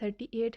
38,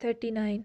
39।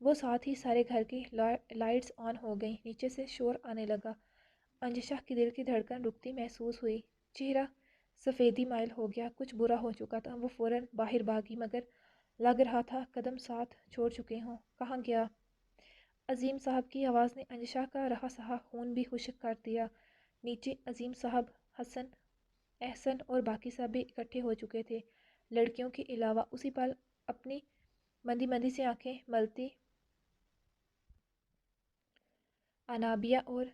وہ ساتھ ہی سارے گھر کی لائٹس آن ہو گئیں۔ نیچے سے شور آنے لگا۔ انجشا کی دل کی دھڑکن رکتی محسوس ہوئی۔ چہرہ سفیدی مائل ہو گیا، کچھ برا ہو چکا تھا۔ وہ فوراً باہر بھاگی، مگر لگ رہا تھا قدم ساتھ چھوڑ چکے ہوں۔ کہاں گیا؟ عظیم صاحب کی آواز نے انجشا کا رہا سہا خون بھی خشک کر دیا۔ نیچے عظیم صاحب، حسن، احسن اور باقی سب بھی اکٹھے ہو چکے تھے، لڑکیوں کے علاوہ۔ اسی پل اپنی مندی مندی سے آنکھیں ملتی انابیہ اور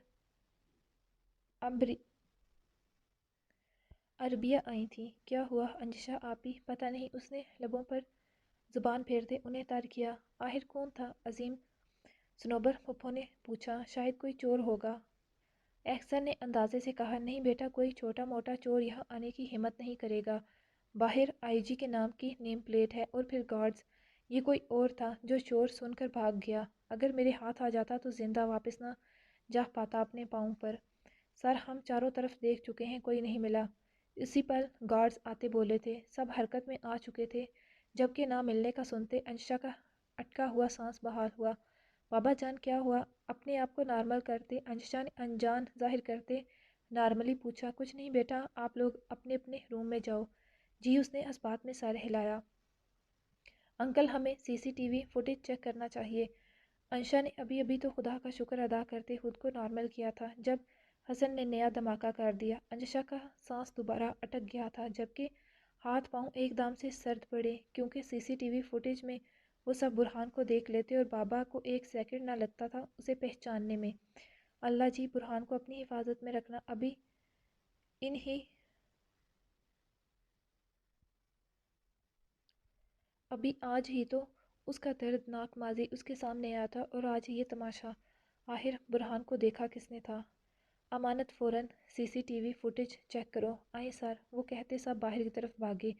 عربیہ آئی تھیں۔ کیا ہوا انجشا آپی؟ پتہ نہیں۔ اس نے لبوں پر زبان پھیرتے انہیں تر کیا۔ آخر کون تھا؟ عظیم صنوبر پھپھو نے پوچھا۔ شاید کوئی چور ہوگا، احسن نے اندازے سے کہا۔ نہیں بیٹا، کوئی چھوٹا موٹا چور یہاں آنے کی ہمت نہیں کرے گا۔ باہر آئی جی کے نام کی نیم پلیٹ ہے، اور پھر گارڈز۔ یہ کوئی اور تھا جو شور سن کر بھاگ گیا۔ اگر میرے ہاتھ آ جاتا تو زندہ واپس نہ جا پاتا اپنے پاؤں پر۔ سر، ہم چاروں طرف دیکھ چکے ہیں، کوئی نہیں ملا۔ اسی پل گارڈز آتے بولے تھے۔ سب حرکت میں آ چکے تھے۔ جبکہ نہ ملنے کا سنتے انجشا کا اٹکا ہوا سانس بحال ہوا۔ بابا جان، کیا ہوا؟ اپنے آپ کو نارمل کرتے انجشا نے انجان ظاہر کرتے نارملی پوچھا۔ کچھ نہیں بیٹا، آپ لوگ اپنے اپنے روم میں جاؤ۔ جی، اس نے اس بات میں سر ہلایا۔ انکل، ہمیں C C T V footage check کرنا چاہیے۔ انشا نے ابھی تو خدا کا شکر ادا کرتے خود کو نارمل کیا تھا، جب حسن نے نیا دھماکہ کر دیا۔ انجشا کا سانس دوبارہ اٹک گیا تھا، جبکہ ہاتھ پاؤں ایک دم سے سرد پڑے، کیونکہ سی سی ٹی وی فوٹیج میں وہ سب برہان کو دیکھ لیتے اور بابا کو ایک سیکنڈ نہ لگتا تھا اسے پہچاننے میں۔ اللہ جی، برہان کو اپنی حفاظت میں رکھنا۔ ابھی آج ہی تو اس کا دردناک ماضی اس کے سامنے آیا تھا، اور آج یہ تماشا۔ آخر برہان کو دیکھا کس نے تھا؟ امانت، فوراً C C T V footage check کرو۔ آئیں سر، وہ کہتے سب باہر کی طرف بھاگے،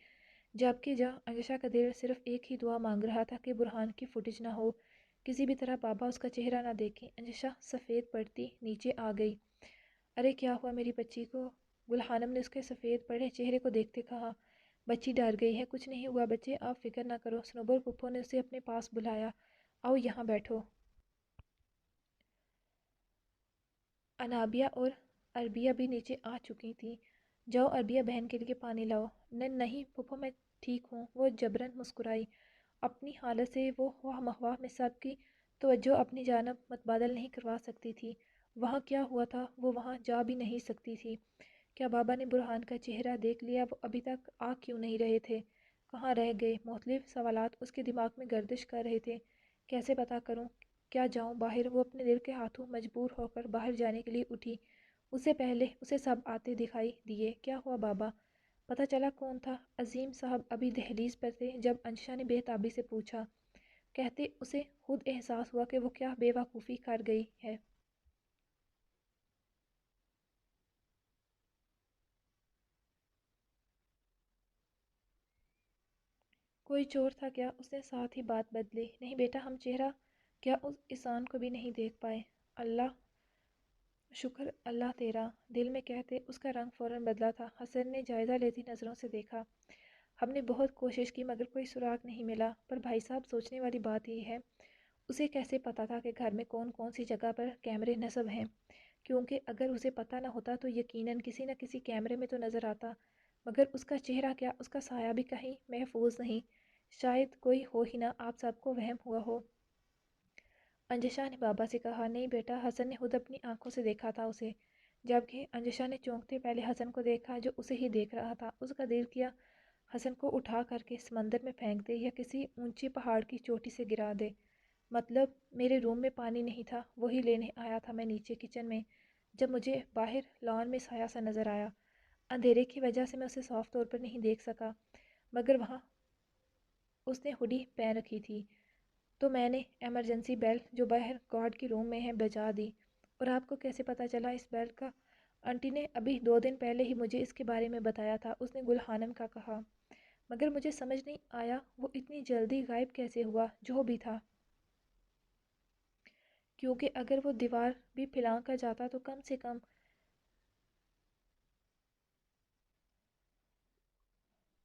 جبکہ انجشا کا دل صرف ایک ہی دعا مانگ رہا تھا کہ برہان کی فوٹیج نہ ہو، کسی بھی طرح بابا اس کا چہرہ نہ دیکھیں۔ انجشا سفید پڑتی نیچے آ گئی۔ ارے کیا ہوا میری بچی کو؟ گل خانم نے اس کے سفید پڑے چہرے کو دیکھتے کہا۔ بچی ڈر گئی ہے۔ کچھ نہیں ہوا بچے، آپ فکر نہ کرو۔ صنوبر پھپھو نے اسے اپنے پاس بلایا۔ آؤ یہاں بیٹھو۔ انابیہ اور عربیہ بھی نیچے آ چکی تھیں۔ جاؤ عربیہ، بہن کے لیے پانی لاؤ۔ نہیں پھپھو، میں ٹھیک ہوں، وہ جبراً مسکرائی۔ اپنی حالت سے وہ واہ مہواہ میں سب کی توجہ اپنی جانب متبادل نہیں کروا سکتی تھی۔ وہاں کیا ہوا تھا؟ وہ وہاں جا بھی نہیں سکتی تھی۔ کیا بابا نے برہان کا چہرہ دیکھ لیا؟ وہ ابھی تک آ کیوں نہیں رہے تھے؟ کہاں رہ گئے؟ مختلف سوالات اس کے دماغ میں گردش کر رہے تھے۔ کیسے پتہ کروں؟ کیا جاؤں باہر؟ وہ اپنے دل کے ہاتھوں مجبور ہو کر باہر جانے کے لیے اٹھی۔ اس سے پہلے اسے سب آتے دکھائی دیے۔ کیا ہوا بابا؟ پتہ چلا کون تھا؟ عظیم صاحب ابھی دہلیز پر تھے جب انشا نے بے تابی سے پوچھا۔ کہتے اسے خود احساس ہوا کہ وہ کیا بے وقوفی کر گئی ہے۔ کوئی چور تھا کیا؟ اس نے ساتھ ہی بات بدلی۔ نہیں بیٹا، ہم چہرہ کیا اس انسان کو بھی نہیں دیکھ پائے۔ اللہ شکر، اللہ تیرا، دل میں کہتے اس کا رنگ فوراً بدلا تھا۔ حسن نے جائزہ لیتی نظروں سے دیکھا۔ ہم نے بہت کوشش کی مگر کوئی سراغ نہیں ملا، پر بھائی صاحب سوچنے والی بات یہ ہے، اسے کیسے پتہ تھا کہ گھر میں کون کون سی جگہ پر کیمرے نصب ہیں؟ کیونکہ اگر اسے پتہ نہ ہوتا تو یقیناً کسی نہ کسی کیمرے میں تو نظر آتا، مگر اس کا چہرہ کیا، اس کا سایہ بھی کہیں محفوظ نہیں۔ شاید کوئی ہو ہی نہ، آپ سب کو وہم ہوا ہو۔ انجشا نے بابا سے کہا۔ نہیں بیٹا، حسن نے خود اپنی آنکھوں سے دیکھا تھا اسے۔ جبکہ انجشا نے چونکتے پہلے حسن کو دیکھا جو اسے ہی دیکھ رہا تھا۔ اس کا دل کیا حسن کو اٹھا کر کے سمندر میں پھینک دے یا کسی اونچی پہاڑ کی چوٹی سے گرا دے۔ مطلب میرے روم میں پانی نہیں تھا، وہی لینے آیا تھا میں نیچے کچن میں، جب مجھے باہر لان میں سایہ سا نظر آیا۔ اندھیرے کی وجہ سے میں اسے صاف طور پر نہیں دیکھ سکا، مگر وہاں اس نے ہوڈی پہن رکھی تھی، تو میں نے ایمرجنسی بیل جو باہر گارڈ کی روم میں ہے بجا دی۔ اور آپ کو کیسے پتہ چلا اس بیل کا؟ آنٹی نے ابھی 2 دن پہلے ہی مجھے اس کے بارے میں بتایا تھا، اس نے گل خانم کا کہا۔ مگر مجھے سمجھ نہیں آیا وہ اتنی جلدی غائب کیسے ہوا؟ جو بھی تھا، کیونکہ اگر وہ دیوار بھی پھیلا کر جاتا تو کم سے کم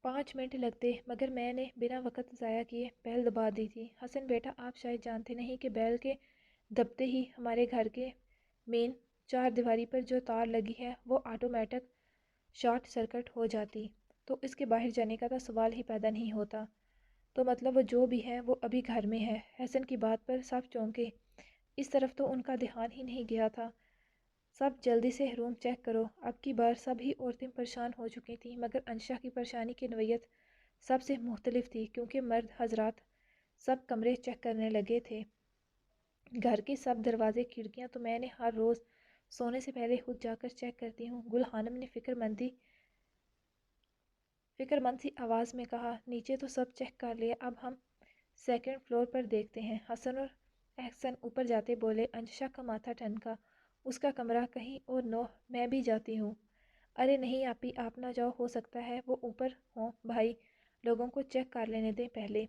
5 منٹ لگتے مگر میں نے بنا وقت ضائع کیے بیل دبا دی تھی۔ حسن بیٹا، آپ شاید جانتے نہیں کہ بیل کے دبتے ہی ہمارے گھر کے مین چار دیواری پر جو تار لگی ہے وہ آٹومیٹک شارٹ سرکٹ ہو جاتی تو اس کے باہر جانے کا تو سوال ہی پیدا نہیں ہوتا۔ تو مطلب وہ جو بھی ہے وہ ابھی گھر میں ہے۔ حسن کی بات پر سب چونکے، اس طرف تو ان کا دھیان ہی نہیں گیا تھا۔ سب جلدی سے روم چیک کرو۔ اب کی بار سبھی عورتیں پریشان ہو چکی تھیں مگر انشا کی پریشانی کی نوعیت سب سے مختلف تھی کیونکہ مرد حضرات سب کمرے چیک کرنے لگے تھے، گھر کے سب دروازے کھڑکیاں تو میں نے ہر روز سونے سے پہلے خود جا کر چیک کرتی ہوں، گل خانم نے فکر مند سی آواز میں کہا۔ نیچے تو سب چیک کر لیا، اب ہم سیکنڈ فلور پر دیکھتے ہیں۔ حسن اور احسن اوپر جاتے بولے۔ انشا کا ماتھا ٹھنکا، اس کا کمرہ کہیں اور نو، میں بھی جاتی ہوں۔ ارے نہیں آپی، آپ نہ جاؤ، ہو سکتا ہے وہ اوپر ہوں، بھائی لوگوں کو چیک کر لینے دیں پہلے۔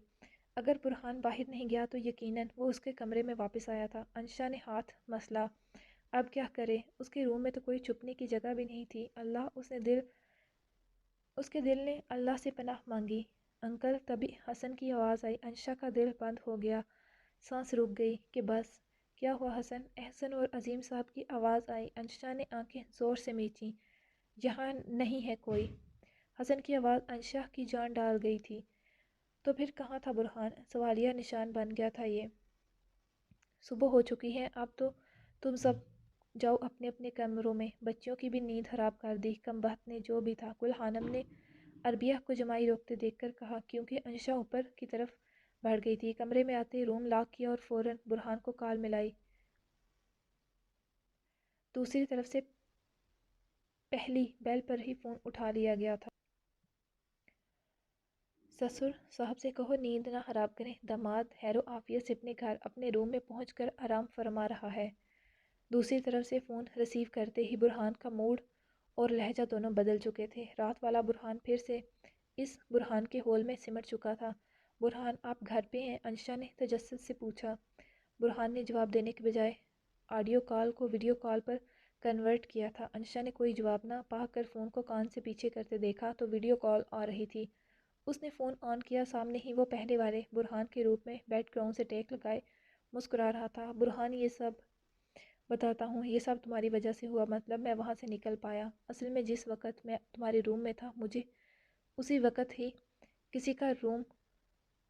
اگر برہان باہر نہیں گیا تو یقیناً وہ اس کے کمرے میں واپس آیا تھا۔ انشا نے ہاتھ مسلا، اب کیا کرے، اس کے روم میں تو کوئی چھپنے کی جگہ بھی نہیں تھی۔ اس کے دل نے اللہ سے پناہ مانگی۔ انکل، تبھی حسن کی آواز آئی۔ انشا کا دل بند ہو گیا، سانس رک گئی کہ بس۔ کیا ہوا حسن؟ احسن اور عظیم صاحب کی آواز آئی۔ انشا نے آنکھیں زور سے میچیں۔ یہاں نہیں ہے کوئی۔ حسن کی آواز انشا کی جان ڈال گئی تھی۔ تو پھر کہاں تھا برہان؟ سوالیہ نشان بن گیا تھا یہ۔ صبح ہو چکی ہے، اب تو تم سب جاؤ اپنے اپنے کمروں میں۔ بچیوں کی بھی نیند حرام کر دی کم بخت نے جو بھی تھا، گل خانم نے عربیہ کو جمائی روکتے دیکھ کر کہا، کیونکہ انشا اوپر کی طرف بڑھ گئی تھی۔ کمرے میں آتے روم لاک کیا اور فوراً برہان کو کال ملائی۔ دوسری طرف سے پہلی بیل پر ہی فون اٹھا لیا گیا تھا۔ سسر صاحب سے کہو نیند نہ خراب کریں، داماد خیر و عافیت سے اپنے گھر اپنے روم میں پہنچ کر آرام فرما رہا ہے۔ دوسری طرف سے فون ریسیو کرتے ہی برہان کا موڈ اور لہجہ دونوں بدل چکے تھے۔ رات والا برہان پھر سے اس برہان کے ہول میں سمٹ چکا تھا۔ برہان، آپ گھر پہ ہیں؟ انشا نے تجسس سے پوچھا۔ برہان نے جواب دینے کے بجائے آڈیو کال کو ویڈیو کال پر کنورٹ کیا تھا۔ انشا نے کوئی جواب نہ پا کر فون کو کان سے پیچھے کرتے دیکھا تو ویڈیو کال آ رہی تھی۔ اس نے فون آن کیا، سامنے ہی وہ پہلے والے برہان کے روپ میں بیک گراؤنڈ سے ٹیک لگائے مسکرا رہا تھا۔ برہان، یہ سب بتاتا ہوں، یہ سب تمہاری وجہ سے ہوا، مطلب میں وہاں سے نکل پایا۔ اصل میں جس وقت میں تمہارے روم میں تھا مجھے اسی وقت ہی کسی کا روم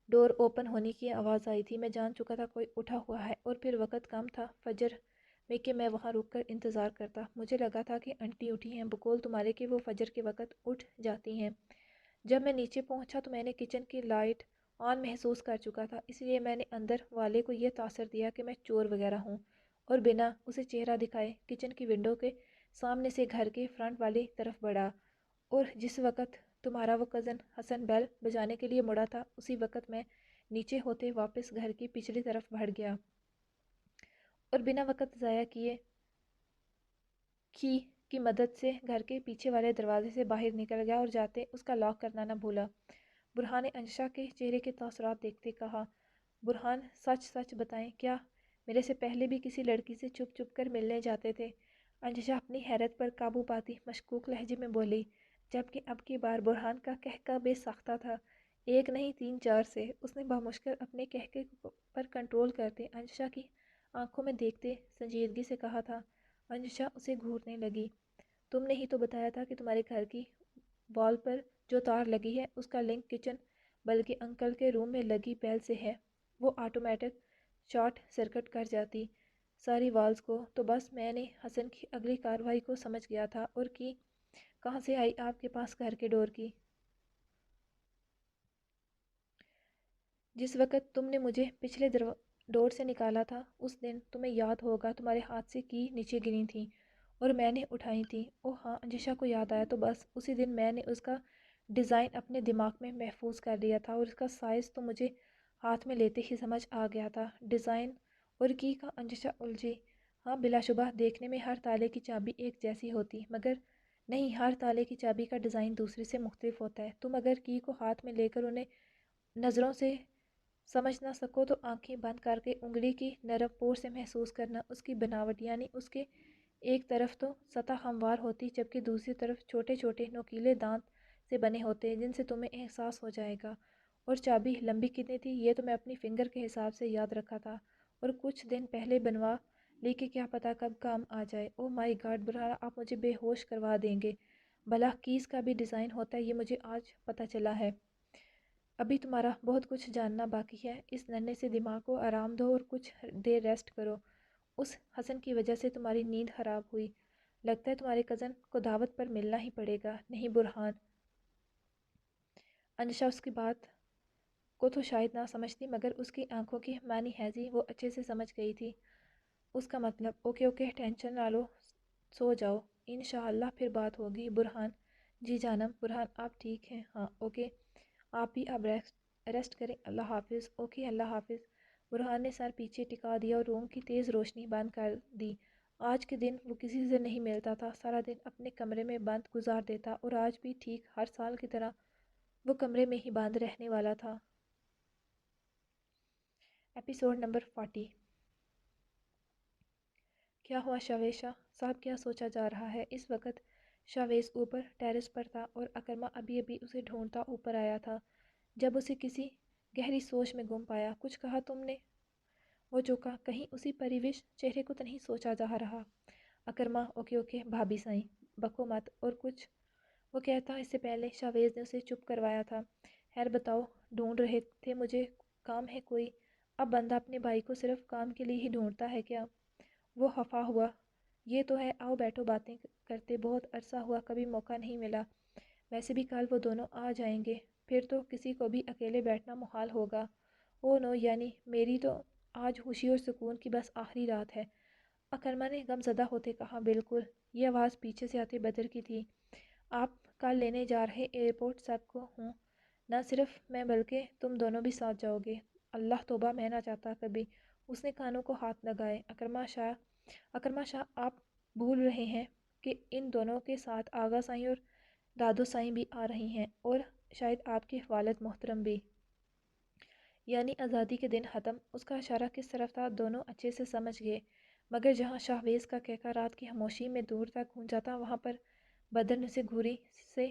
ڈور اوپن ہونے کی آواز آئی تھی۔ میں جان چکا تھا کوئی اٹھا ہوا ہے، اور پھر وقت کم تھا فجر میں کہ میں وہاں رک کر انتظار کرتا۔ مجھے لگا تھا کہ انٹی اٹھی ہیں، بقول تمہارے کہ وہ فجر کے وقت اٹھ جاتی ہیں۔ جب میں نیچے پہنچا تو میں نے کچن کی لائٹ آن محسوس کر چکا تھا، اس لیے میں نے اندر والے کو یہ تاثر دیا کہ میں چور وغیرہ ہوں، اور بنا اسے چہرہ دکھائے کچن کی ونڈو کے سامنے سے گھر کے فرنٹ والی طرف بڑھا، اور جس وقت تمہارا وہ کزن حسن بیل بجانے کے لیے مڑا تھا اسی وقت میں نیچے ہوتے واپس گھر کی پچھلی طرف بڑھ گیا اور بنا وقت ضائع کیے کی مدد سے گھر کے پیچھے والے دروازے سے باہر نکل گیا اور جاتے اس کا لاک کرنا نہ بھولا۔ برہان نے انشا کے چہرے کے تاثرات دیکھتے کہا، برہان سچ سچ بتائیں، کیا میرے سے پہلے بھی کسی لڑکی سے چھپ چھپ کر ملنے جاتے تھے؟ انشا اپنی حیرت پر قابو پاتی مشکوک لہجے میں بولی، جبکہ اب کی بار برہان کا قہقہ بے ساختہ تھا، ایک نہیں 3 4 سے۔ اس نے بامشکل اپنے قہقے پر کنٹرول کرتے انشا کی آنکھوں میں دیکھتے سنجیدگی سے کہا تھا۔ انشا اسے گھورنے لگی، تم نے ہی تو بتایا تھا کہ تمہارے گھر کی وال پر جو تار لگی ہے اس کا لنک کچن بلکہ انکل کے روم میں لگی بیل سے ہے، وہ آٹومیٹک شارٹ سرکٹ کر جاتی ساری والز کو۔ تو بس میں نے حسن کی اگلی کارروائی کو سمجھ گیا تھا، اور کی کہاں سے آئی آپ کے پاس گھر کے ڈور کی؟ جس وقت تم نے مجھے پچھلے ڈور سے نکالا تھا اس دن تمہیں یاد ہوگا تمہارے ہاتھ سے کی نیچے گری تھیں اور میں نے اٹھائی تھیں۔ اوہ ہاں، انشا کو یاد آیا، تو بس اسی دن میں نے اس کا ڈیزائن اپنے دماغ میں محفوظ کر لیا تھا، اور اس کا سائز تو مجھے ہاتھ میں لیتے ہی سمجھ آ گیا تھا۔ ڈیزائن اور کی کا انشا الجھی۔ ہاں بلا شبہ دیکھنے میں ہر تالے کی چابی ایک جیسی ہوتی، مگر نہیں، ہر تالے کی چابی کا ڈیزائن دوسرے سے مختلف ہوتا ہے۔ تم اگر کی کو ہاتھ میں لے کر انہیں نظروں سے سمجھ نہ سکو تو آنکھیں بند کر کے انگلی کی نرم پور سے محسوس کرنا اس کی بناوٹ، یعنی اس کے ایک طرف تو سطح ہموار ہوتی جبکہ دوسری طرف چھوٹے چھوٹے نوکیلے دانت سے بنے ہوتے ہیں جن سے تمہیں احساس ہو جائے گا۔ اور چابی لمبی کتنی تھی یہ تو میں اپنی فنگر کے حساب سے یاد رکھا تھا، اور کچھ دن پہلے بنوا لی کہ کیا پتہ کب کام آ جائے۔ او مائی گاڈ برہان، آپ مجھے بے ہوش کروا دیں گے۔ بھلا کیز کا بھی ڈیزائن ہوتا ہے یہ مجھے آج پتہ چلا ہے۔ ابھی تمہارا بہت کچھ جاننا باقی ہے۔ اس ننھے سے دماغ کو آرام دو اور کچھ دیر ریسٹ کرو۔ اس حسن کی وجہ سے تمہاری نیند خراب ہوئی، لگتا ہے تمہارے کزن کو دعوت پر ملنا ہی پڑے گا۔ نہیں برہان، انشا اس کی بات کو تو شاید نہ سمجھتی مگر اس کی آنکھوں کی معنی ہیزی وہ اچھے سے سمجھ گئی تھی۔ اس کا مطلب اوکے اوکے ٹینشن نہ لو، سو جاؤ، انشاءاللہ پھر بات ہوگی۔ برہان جی جانم۔ برہان آپ ٹھیک ہیں؟ ہاں اوکے، آپ بھی اب ریسٹ کریں، اللہ حافظ۔ اوکے اللہ حافظ۔ برہان نے سر پیچھے ٹکا دیا اور روم کی تیز روشنی بند کر دی۔ آج کے دن وہ کسی سے نہیں ملتا تھا، سارا دن اپنے کمرے میں بند گزار دیتا، اور آج بھی ٹھیک ہر سال کی طرح وہ کمرے میں ہی بند رہنے والا تھا۔ Episode number 40۔ کیا ہوا شاویشا صاحب، کیا سوچا جا رہا ہے؟ اس وقت شاویز اوپر ٹیرس پر تھا اور اکرمہ ابھی ابھی اسے ڈھونڈتا اوپر آیا تھا جب اسے کسی گہری سوچ میں گم پایا۔ کچھ کہا تم نے؟ وہ چوکا، کہیں اسی پریوش چہرے کو تو نہیں سوچا جا رہا؟ اکرمہ اوکے اوکے بھابی سائیں، بکو مت۔ اور کچھ وہ کہتا اس سے پہلے شاویز نے اسے چپ کروایا تھا۔ خیر بتاؤ، ڈھونڈ رہے تھے مجھے؟ کام ہے کوئی؟ اب بندہ اپنے بھائی کو صرف کام کے لیے ہی ڈھونڈتا ہے کیا؟ وہ خفا ہوا۔ یہ تو ہے، آؤ بیٹھو باتیں کرتے، بہت عرصہ ہوا کبھی موقع نہیں ملا۔ ویسے بھی کل وہ دونوں آ جائیں گے، پھر تو کسی کو بھی اکیلے بیٹھنا محال ہوگا۔ او نو، یعنی میری تو آج خوشی اور سکون کی بس آخری رات ہے؟ اکرمہ نے غم زدہ ہوتے کہا۔ بالکل، یہ آواز پیچھے سے آتے بدر کی تھی۔ آپ کل لینے جا رہے ایئرپورٹ سب کو ہوں؟ نہ صرف میں بلکہ تم دونوں بھی ساتھ جاؤ گے؟ اللہ توبہ، میں نہ چاہتا کبھی۔ اس نے کانوں کو ہاتھ لگائے۔ اکرمہ شاہ آپ بھول رہے ہیں کہ ان دونوں کے ساتھ آغا سائیں اور دادو سائیں بھی آ رہی ہیں، اور شاید آپ کے والد محترم بھی۔ یعنی آزادی کے دن ختم؟ اس کا اشارہ کس طرف تھا دونوں اچھے سے سمجھ گئے، مگر جہاں شاہویز کا کہکا رات کی خاموشی میں دور تک گونجا تھا وہاں پر بدر نے اسے گھوری سے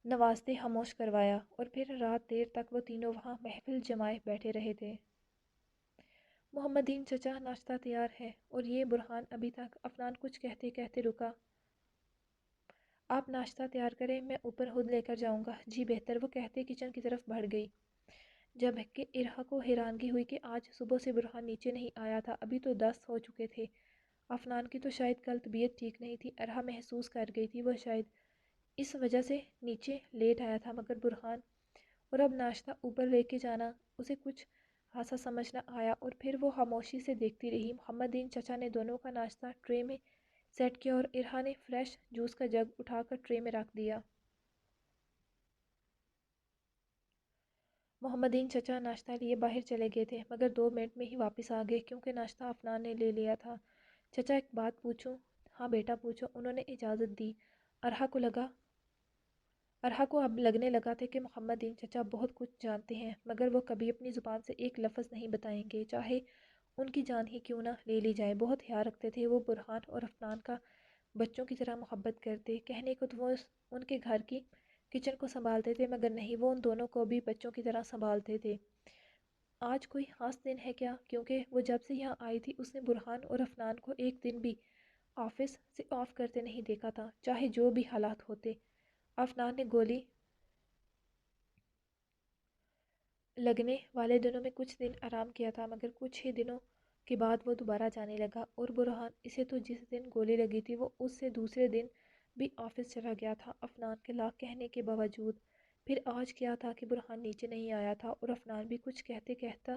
نوازتے خاموش کروایا، اور پھر رات دیر تک وہ تینوں وہاں محفل جمائے بیٹھے رہے تھے۔ محمدین چچا ناشتہ تیار ہے؟ اور یہ برہان ابھی تک؟ افنان کچھ کہتے کہتے رکا۔ آپ ناشتہ تیار کریں، میں اوپر خود لے کر جاؤں گا۔ جی بہتر، وہ کہتے کچن کی طرف بڑھ گئی، جب کہ ارحا کو حیرانگی ہوئی کہ آج صبح سے برہان نیچے نہیں آیا تھا، ابھی تو 10 ہو چکے تھے۔ افنان کی تو شاید کل طبیعت ٹھیک نہیں تھی، ارحا محسوس کر گئی تھی، وہ شاید اس وجہ سے نیچے لیٹ آیا تھا، مگر برہان اور اب ناشتہ اوپر لے کے جانا اسے کچھ خاصا سمجھ نہ آیا، اور پھر وہ خاموشی سے دیکھتی رہی۔ محمدین چچا نے دونوں کا ناشتہ ٹرے میں سیٹ کیا اور ارحا نے فریش جوس کا جگ اٹھا کر ٹرے میں رکھ دیا۔ محمدین چچا ناشتہ لیے باہر چلے گئے تھے، مگر 2 منٹ میں ہی واپس آ گئے کیونکہ ناشتہ افنان نے لے لیا تھا۔ چچا ایک بات پوچھوں؟ ہاں بیٹا پوچھو، انہوں نے اجازت دی۔ ارحا کو اب لگنے لگا تھا کہ محمدین چچا بہت کچھ جانتے ہیں، مگر وہ کبھی اپنی زبان سے ایک لفظ نہیں بتائیں گے، چاہے ان کی جان ہی کیوں نہ لے لی جائے۔ بہت خیال رکھتے تھے وہ برہان اور افنان کا، بچوں کی طرح محبت کرتے۔ کہنے کو تو وہ ان کے گھر کی کچن کو سنبھالتے تھے، مگر نہیں، وہ ان دونوں کو بھی بچوں کی طرح سنبھالتے تھے۔ آج کوئی خاص دن ہے کیا؟ کیونکہ وہ جب سے یہاں آئی تھی اس نے برہان اور افنان کو ایک دن بھی آفس سے آف کرتے نہیں دیکھا تھا، چاہے جو بھی حالات ہوتے۔ افنان نے گولی لگنے والے دنوں میں کچھ دن آرام کیا تھا، مگر کچھ ہی دنوں کے بعد وہ دوبارہ جانے لگا، اور برہان اسے تو جس دن گولی لگی تھی وہ اس سے دوسرے دن بھی آفس چلا گیا تھا، افنان کے لاکھ کہنے کے باوجود۔ پھر آج کیا تھا کہ برہان نیچے نہیں آیا تھا اور افنان بھی کچھ کہتے کہتا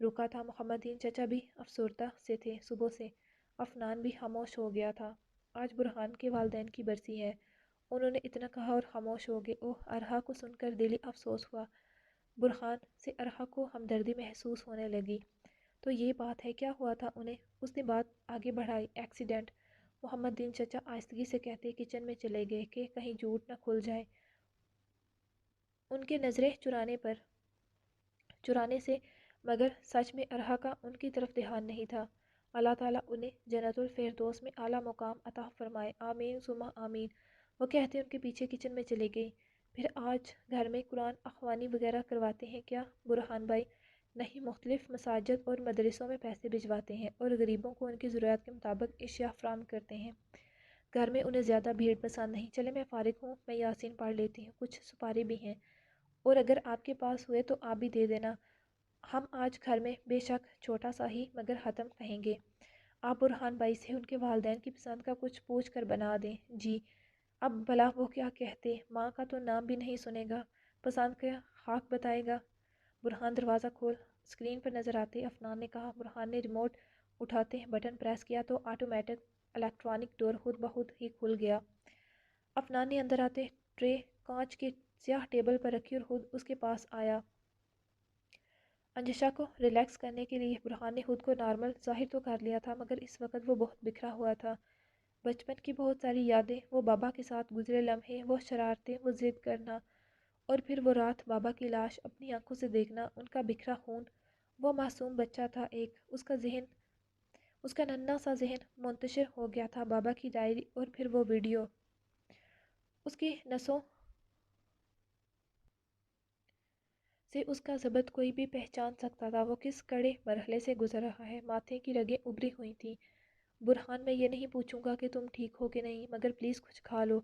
رکا تھا۔ محمدین چچا بھی افسردہ سے تھے صبح سے، افنان بھی خاموش ہو گیا تھا۔ آج برہان کے والدین کی برسی ہے، انہوں نے اتنا کہا اور خاموش ہو گئے۔ اوہ، ارحا کو سن کر دلی افسوس ہوا۔ برہان سے ارحا کو ہمدردی محسوس ہونے لگی۔ تو یہ بات ہے، کیا ہوا تھا انہیں؟ اس نے بات آگے بڑھائی۔ ایکسیڈنٹ، محمدین چچا آہستگی سے کہتے کچن میں چلے گئے کہ کہیں جھوٹ نہ کھل جائے ان کے نظریں چرانے سے، مگر سچ میں ارحا کا ان کی طرف دھیان نہیں تھا۔ اللہ تعالیٰ انہیں جنت الفردوس میں اعلیٰ مقام عطا فرمائے، آمین ثم آمین۔ وہ کہتے ان کے پیچھے کچن میں چلی گئی۔ پھر آج گھر میں قرآن اخوانی وغیرہ کرواتے ہیں کیا برہان بھائی؟ نہیں، مختلف مساجد اور مدرسوں میں پیسے بھجواتے ہیں اور غریبوں کو ان کی ضروریات کے مطابق اشیاء فراہم کرتے ہیں۔ گھر میں انہیں زیادہ بھیڑ پسند نہیں۔ چلے میں فارغ ہوں، میں یاسین پڑھ لیتی ہوں، کچھ سپارے بھی ہیں اور اگر آپ کے پاس ہوئے تو آپ بھی دے دینا۔ ہم آج گھر میں بے شک چھوٹا سا ہی مگر ختم کہیں گے۔ آپ برہان بھائی سے ان کے والدین کی پسند کا کچھ پوچھ کر بنا دیں۔ جی۔ اب بھلا وہ کیا کہتے؟ ماں کا تو نام بھی نہیں سنے گا، پسند کا خاک بتائے گا۔ برہان دروازہ کھول، اسکرین پر نظر آتے افنان نے کہا۔ برہان نے ریموٹ اٹھاتے بٹن پریس کیا تو آٹومیٹک الیکٹرانک ڈور خود بخود ہی کھل گیا۔ افنان نے اندر آتے ٹرے کانچ کے سیاہ ٹیبل پر رکھی اور خود اس کے پاس آیا۔ انجشا کو ریلیکس کرنے کے لیے برہان نے خود کو نارمل ظاہر تو کر لیا تھا مگر اس وقت وہ بہت بکھرا ہوا تھا۔ بچپن کی بہت ساری یادیں، وہ بابا کے ساتھ گزرے لمحے، وہ شرارتیں، وہ ضد کرنا اور پھر وہ رات بابا کی لاش اپنی آنکھوں سے دیکھنا، ان کا بکھرا خون۔ وہ معصوم بچہ تھا ایک، اس کا ننھا سا ذہن منتشر ہو گیا تھا بابا کی ڈائری اور پھر وہ ویڈیو۔ اس کی نسوں سے اس کا ضبط کوئی بھی پہچان سکتا تھا، وہ کس کڑے مرحلے سے گزر رہا ہے۔ ماتھے کی رگیں ابری ہوئی تھیں۔ برہان میں یہ نہیں پوچھوں گا کہ تم ٹھیک ہو کہ نہیں، مگر پلیز کچھ کھا لو،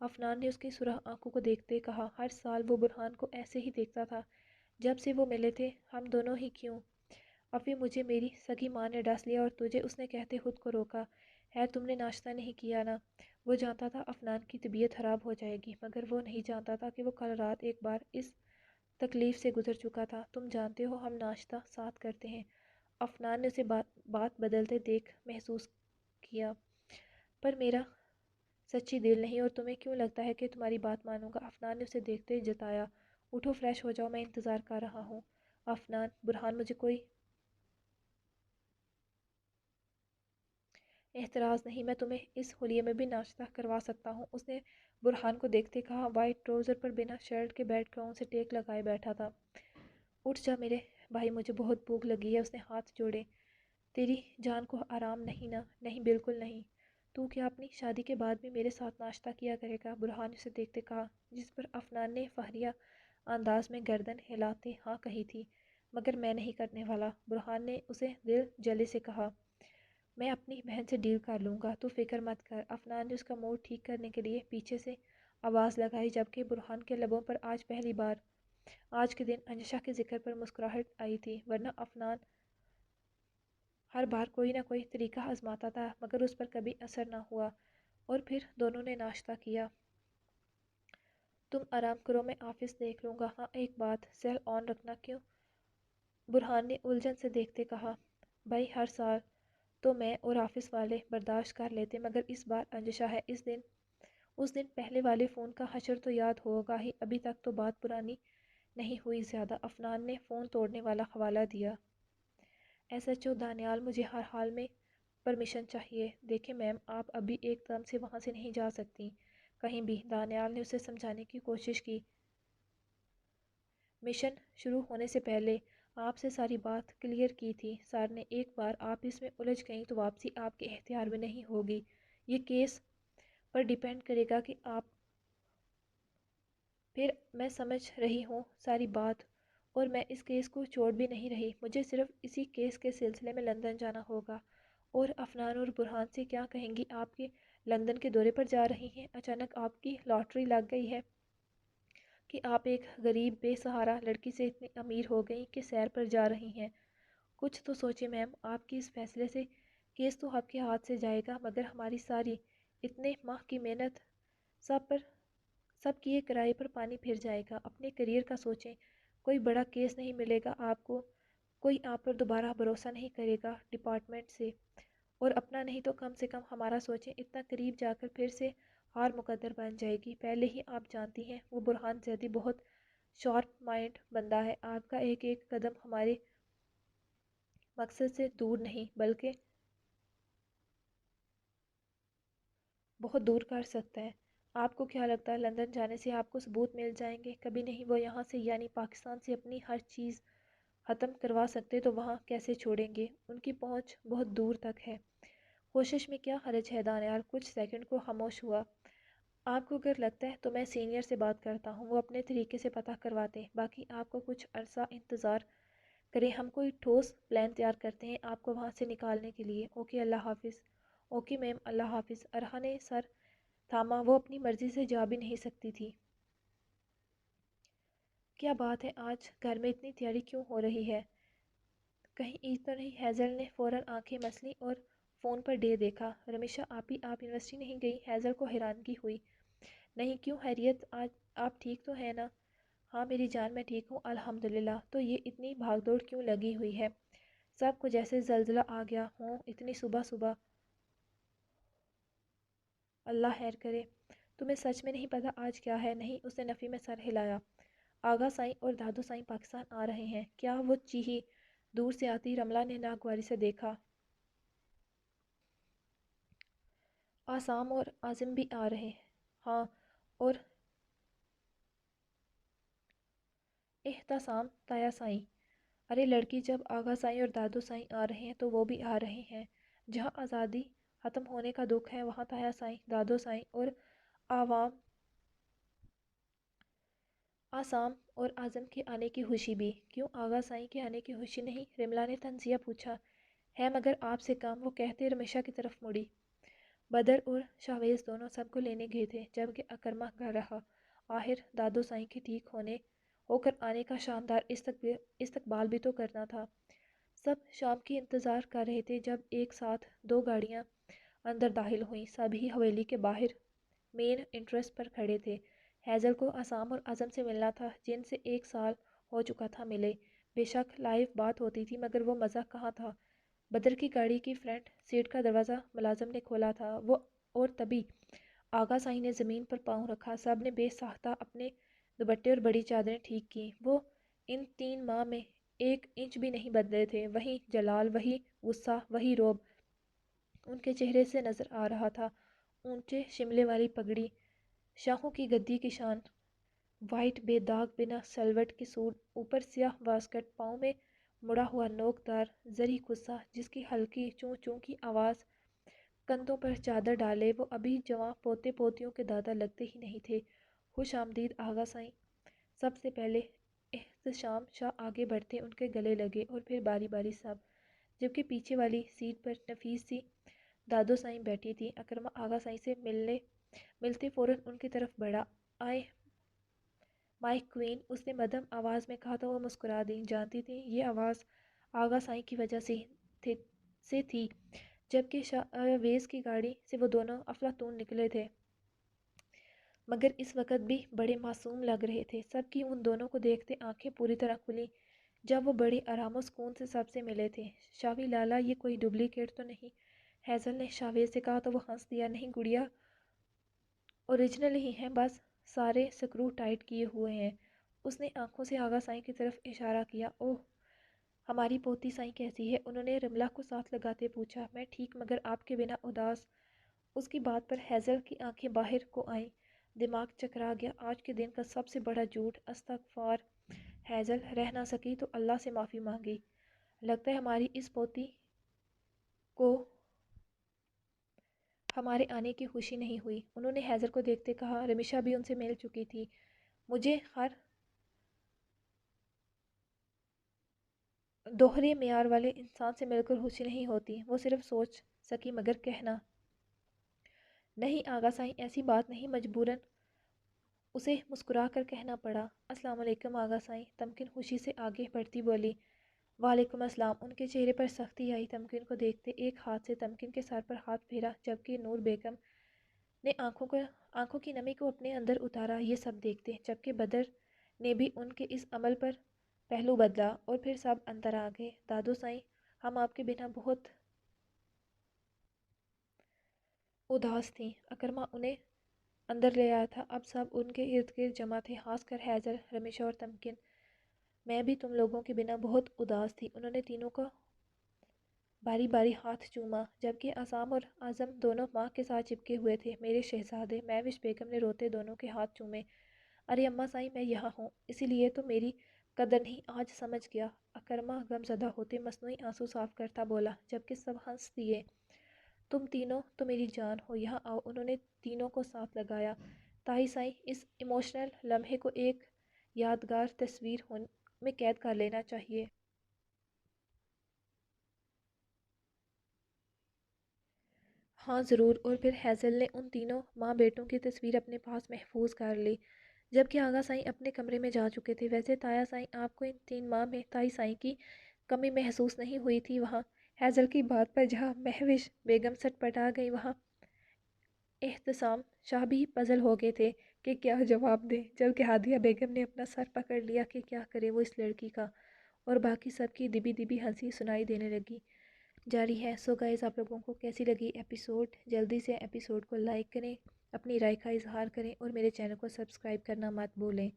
افنان نے اس کی سرخ آنکھوں کو دیکھتے کہا۔ ہر سال وہ برہان کو ایسے ہی دیکھتا تھا جب سے وہ ملے تھے، ہم دونوں ہی کیوں؟ ابھی مجھے میری سگی ماں نے ڈس لیا اور تجھے، اس نے کہتے خود کو روکا۔ خیر تم نے ناشتہ نہیں کیا نا؟ وہ جانتا تھا افنان کی طبیعت خراب ہو جائے گی مگر وہ نہیں جانتا تھا کہ وہ کل رات ایک بار اس تکلیف سے گزر چکا تھا۔ تم جانتے ہو ہم ناشتہ ساتھ کرتے ہیں۔ افنان نے اسے بات بدلتے دیکھ محسوس کیا، پر میرا سچی دل نہیں اور تمہیں کیوں لگتا ہے کہ تمہاری بات مانوں گا؟ افنان نے اسے دیکھتے جتایا۔ اٹھو فریش ہو جاؤ، میں انتظار کر رہا ہوں۔ افنان، برہان مجھے کوئی اعتراض نہیں، میں تمہیں اس حلیے میں بھی ناشتہ کروا سکتا ہوں، اس نے برہان کو دیکھتے کہا۔ وائٹ ٹراؤزر پر بنا شرٹ کے بیڈ گراؤنڈ سے ٹیک لگائے بیٹھا تھا۔ اٹھ جا میرے بھائی، مجھے بہت بھوک لگی ہے، اس نے ہاتھ جوڑے۔ تیری جان کو آرام نہیں نا؟ نہیں بالکل نہیں۔ تو کیا اپنی شادی کے بعد بھی میرے ساتھ ناشتہ کیا کرے گا؟ برہان نے اسے دیکھتے کہا، جس پر افنان نے فخریہ انداز میں گردن ہلاتے ہاں کہی تھی۔ مگر میں نہیں کرنے والا، برہان نے اسے دل جلے سے کہا۔ میں اپنی بہن سے ڈیل کر لوں گا، تو فکر مت کر۔ افنان نے اس کا موڈ ٹھیک کرنے کے لیے پیچھے سے آواز لگائی جبکہ برہان کے لبوں پر آج پہلی بار آج کے دن انجشا کے ذکر پر مسکراہٹ آئی تھی، ورنہ افنان ہر بار کوئی نہ کوئی طریقہ آزماتا تھا مگر اس پر کبھی اثر نہ ہوا۔ اور پھر دونوں نے ناشتہ کیا۔ تم آرام کرو، میں آفس دیکھ لوں گا۔ ہاں ایک بات، سیل آن رکھنا۔ کیوں؟ برہان نے الجھن سے دیکھتے کہا۔ بھائی ہر سال تو میں اور آفس والے برداشت کر لیتے مگر اس بار انجشا ہے۔ اس دن پہلے والے فون کا حشر تو یاد ہوگا ہی، ابھی تک تو بات پرانی نہیں ہوئی زیادہ۔ افنان نے فون توڑنے والا حوالہ دیا۔ ایس ایچ او دانیال، مجھے ہر حال میں پرمیشن چاہیے۔ دیکھیں میم، آپ ابھی ایک دم سے وہاں سے نہیں جا سکتی کہیں بھی۔ دانیال نے اسے سمجھانے کی کوشش کی۔ مشن شروع ہونے سے پہلے آپ سے ساری بات کلیئر کی تھی سر نے، ایک بار آپ اس میں الجھ گئیں تو واپسی آپ کے اختیار میں نہیں ہوگی۔ یہ کیس پر ڈیپینڈ کرے گا کہ آپ پھر میں سمجھ رہی ہوں ساری بات، اور میں اس کیس کو چھوڑ بھی نہیں رہی۔ مجھے صرف اسی کیس کے سلسلے میں لندن جانا ہوگا۔ اور افنان اور برہان سے کیا کہیں گی؟ آپ کے لندن کے دورے پر جا رہی ہیں؟ اچانک آپ کی لاٹری لگ گئی ہے کہ آپ ایک غریب بے سہارا لڑکی سے اتنی امیر ہو گئیں کہ سیر پر جا رہی ہیں؟ کچھ تو سوچیں میم، آپ کی اس فیصلے سے کیس تو آپ کے ہاتھ سے جائے گا مگر ہماری ساری اتنے ماہ کی محنت سب کیے کرائے پر پانی پھر جائے گا۔ اپنے کیریئر کا سوچیں، کوئی بڑا کیس نہیں ملے گا آپ کو، کوئی آپ پر دوبارہ بھروسہ نہیں کرے گا ڈپارٹمنٹ سے، اور اپنا نہیں تو کم سے کم ہمارا سوچیں، اتنا قریب جا کر پھر سے ہار مقدر بن جائے گی۔ پہلے ہی آپ جانتی ہیں وہ برہان زیدی بہت شارپ مائنڈ بندہ ہے، آپ کا ایک ایک قدم ہمارے مقصد سے دور نہیں بلکہ بہت دور کر سکتا ہے۔ آپ کو کیا لگتا ہے لندن جانے سے آپ کو ثبوت مل جائیں گے؟ کبھی نہیں۔ وہ یہاں سے یعنی پاکستان سے اپنی ہر چیز ختم کروا سکتے تو وہاں کیسے چھوڑیں گے؟ ان کی پہنچ بہت دور تک ہے۔ کوشش میں کیا حرج ہے؟ دانیال کچھ سیکنڈ کو خاموش ہوا۔ آپ کو اگر لگتا ہے تو میں سینئر سے بات کرتا ہوں، وہ اپنے طریقے سے پتہ کرواتے ہیں، باقی آپ کو کچھ عرصہ انتظار کریں، ہم کوئی ٹھوس پلان تیار کرتے ہیں آپ کو وہاں سے نکالنے کے لیے۔ اوکے اللہ حافظ۔ اوکے میم، اللہ حافظ۔ ارحا نے سر تھاما، وہ اپنی مرضی سے جا بھی نہیں سکتی تھی۔ کیا بات ہے، آج گھر میں اتنی تیاری کیوں ہو رہی ہے؟ کہیں عید تو نہیں؟ ہیزل نے فوراً آنکھیں مسلی اور فون پر ڈے دیکھا۔ رمیشہ آپ یونیورسٹی نہیں گئی؟ ہیزل کو حیرانگی ہوئی۔ نہیں، کیوں خیریت؟ آج آپ ٹھیک تو ہیں نا؟ ہاں میری جان، میں ٹھیک ہوں الحمدللہ۔ تو یہ اتنی بھاگ دوڑ کیوں لگی ہوئی ہے؟ سب کو جیسے زلزلہ آ گیا ہوں اتنی صبح صبح۔ اللہ خیر کرے۔ تمہیں سچ میں نہیں پتا آج کیا ہے؟ نہیں، اس نے نفی میں سر ہلایا۔ آغا سائیں اور دادو سائیں پاکستان آ رہے ہیں۔ کیا؟ وہ چیخی۔ دور سے آتی رملہ نے ناگواری سے دیکھا۔ آسام اور عازم بھی آ رہے ہیں؟ ہاں، اور احتسام تایا سائیں۔ ارے لڑکی، جب آغا سائیں اور دادو سائیں آ رہے ہیں تو وہ بھی آ رہے ہیں۔ جہاں آزادی ختم ہونے کا دکھ ہے وہاں تایا سائیں، دادو سائیں اور عوام آسام اور اعظم کے آنے کی خوشی بھی۔ کیوں آغا سائیں کے آنے کی خوشی نہیں؟ رملا نے تنزیہ پوچھا۔ ہے مگر آپ سے کم، وہ کہتے رمیشہ کی طرف مڑی۔ بدر اور شاویز دونوں سب کو لینے گئے تھے جبکہ اکرمہ گھر رہا۔ آخر دادو سائیں کے ٹھیک ہو کر آنے کا شاندار استقبال بھی تو کرنا تھا۔ سب شام کی انتظار کر رہے تھے جب ایک ساتھ دو گاڑیاں اندر داخل ہوئیں۔ سبھی حویلی کے باہر مین انٹرسٹ پر کھڑے تھے۔ ہیزل کو اسام اور عزم سے ملنا تھا جن سے 1 سال ہو چکا تھا ملے۔ بے شک لائیو بات ہوتی تھی مگر وہ مزہ کہاں تھا۔ بدر کی گاڑی کی فرنٹ سیٹ کا دروازہ ملازم نے کھولا تھا وہ، اور تبھی آغا سائیں نے زمین پر پاؤں رکھا۔ سب نے بے ساختہ اپنے دوپٹے اور بڑی چادریں ٹھیک کیں۔ وہ ان 3 ماہ میں 1 انچ بھی نہیں بدلے تھے۔ وہی جلال، وہی غصہ، وہی رعب ان کے چہرے سے نظر آ رہا تھا۔ اونچے شملے والی پگڑی، شاہوں کی گدی کی شان، وائٹ بے داغ بنا سلوٹ کی سوٹ، اوپر سیاہ واسکٹ، پاؤں میں مڑا ہوا نوک دار زری قصہ جس کی ہلکی چوں چوں کی آواز کندھوں پر چادر ڈالے وہ ابھی جواں پوتے پوتیوں کے دادا لگتے ہی نہیں تھے۔ خوش آمدید آغا سائیں۔ سب سے پہلے احتشام شاہ آگے بڑھتے ان کے گلے لگے اور پھر باری باری سب، جبکہ پیچھے والی سیٹ پر نفیس سی دادو سائیں بیٹھی تھی۔ اکرمہ آغا سائیں سے ملتے فوراً ان کی طرف بڑھا۔ آئے مائی کوئین، اس نے مدھم آواز میں کہا تو وہ مسکرا دیں۔ جانتی تھی یہ آواز آغا سائیں کی وجہ سے تھی، جبکہ شاویز کی گاڑی سے وہ دونوں افلاطون نکلے تھے مگر اس وقت بھی بڑے معصوم لگ رہے تھے۔ سب کی ان دونوں کو دیکھتے آنکھیں پوری طرح کھلی جب وہ بڑے آرام و سکون سے سب سے ملے تھے۔ شاوی لالا، یہ کوئی ڈپلیکیٹ تو نہیں؟ ہیزل نے شاویز سے کہا تو وہ ہنس دیا۔ نہیں گڑیا، اوریجنل ہی ہیں، بس سارے سکرو ٹائٹ کیے ہوئے ہیں۔ اس نے آنکھوں سے آغا سائیں کی طرف اشارہ کیا۔ اوہ، ہماری پوتی سائیں کیسی ہے؟ انہوں نے رملہ کو ساتھ لگاتے پوچھا۔ میں ٹھیک مگر آپ کے بنا اداس۔ اس کی بات پر ہیزل کی آنکھیں باہر کو آئیں۔ دماغ چکرا گیا۔ آج کے دن کا سب سے بڑا جھوٹ۔ استغفار۔ ہیزل رہ نہ سکی تو اللہ سے معافی مانگی۔ لگتا ہے ہماری اس پوتی کو ہمارے آنے کی خوشی نہیں ہوئی، انہوں نے ہیزل کو دیکھتے کہا۔ رمیشہ بھی ان سے مل چکی تھی۔ مجھے ہر دوہرے معیار والے انسان سے مل کر خوشی نہیں ہوتی، وہ صرف سوچ سکی مگر کہنا نہیں۔ آغا سائیں ایسی بات نہیں، مجبوراً اسے مسکرا کر کہنا پڑا۔ السلام علیکم آغا سائیں، تمکن خوشی سے آگے بڑھتی بولی۔ وعلیکم السلام۔ ان کے چہرے پر سختی آئی تمکن کو دیکھتے۔ ایک ہاتھ سے تمکن کے سر پر ہاتھ پھیرا جبکہ نور بیگم نے آنکھوں کی نمی کو اپنے اندر اتارا یہ سب دیکھتے، جبکہ بدر نے بھی ان کے اس عمل پر پہلو بدلا اور پھر سب اندر آ گئے۔ دادو سائیں، ہم آپ کے بنا بہت اداس تھیں۔ اکرمہ انہیں اندر لے آیا تھا۔ اب سب ان کے ارد گرد جمع تھے، خاص کر ہیزل، رمیشہ اور تمکن۔ میں بھی تم لوگوں کے بنا بہت اداس تھی۔ انہوں نے تینوں کا باری باری ہاتھ چوما جبکہ اسام اور اعظم دونوں ماں کے ساتھ چپکے ہوئے تھے۔ میرے شہزادے، مہوش بیگم نے روتے دونوں کے ہاتھ چومے۔ ارے اماں سائیں، میں یہاں ہوں اسی لیے تو میری قدر نہیں، آج سمجھ گیا۔ اکرمہ غم زدہ ہوتے مصنوعی آنسو صاف کرتا بولا جبکہ سب ہنس دیے۔ تم تینوں تو میری جان ہو، یہاں آؤ۔ انہوں نے تینوں کو ساتھ لگایا۔ تائی سائیں اس ایموشنل لمحے کو ایک یادگار تصویر میں قید کر لینا چاہیے۔ ہاں ضرور۔ اور پھر ہیزل نے ان تینوں ماں بیٹوں کی تصویر اپنے پاس محفوظ کر لی، جبکہ آغا سائیں اپنے کمرے میں جا چکے تھے۔ ویسے تایا سائیں، آپ کو ان تین ماہ میں تائی سائیں کی کمی محسوس نہیں ہوئی تھی؟ وہاں ہیزل کی بات پر جہاں مہوش بیگم سٹ پٹا گئی، وہاں احتسام شاہ بھی پزل ہو گئے تھے کہ کیا جواب دیں، جبکہ ہادیہ بیگم نے اپنا سر پکڑ لیا کہ کیا کرے وہ اس لڑکی کا، اور باقی سب کی دبی دبی ہنسی سنائی دینے لگی۔ جاری ہے۔ سو گائز، آپ لوگوں کو کیسی لگی ایپیسوڈ؟ جلدی سے ایپیسوڈ کو لائک کریں، اپنی رائے کا اظہار کریں اور میرے چینل کو سبسکرائب کرنا مت بھولیں۔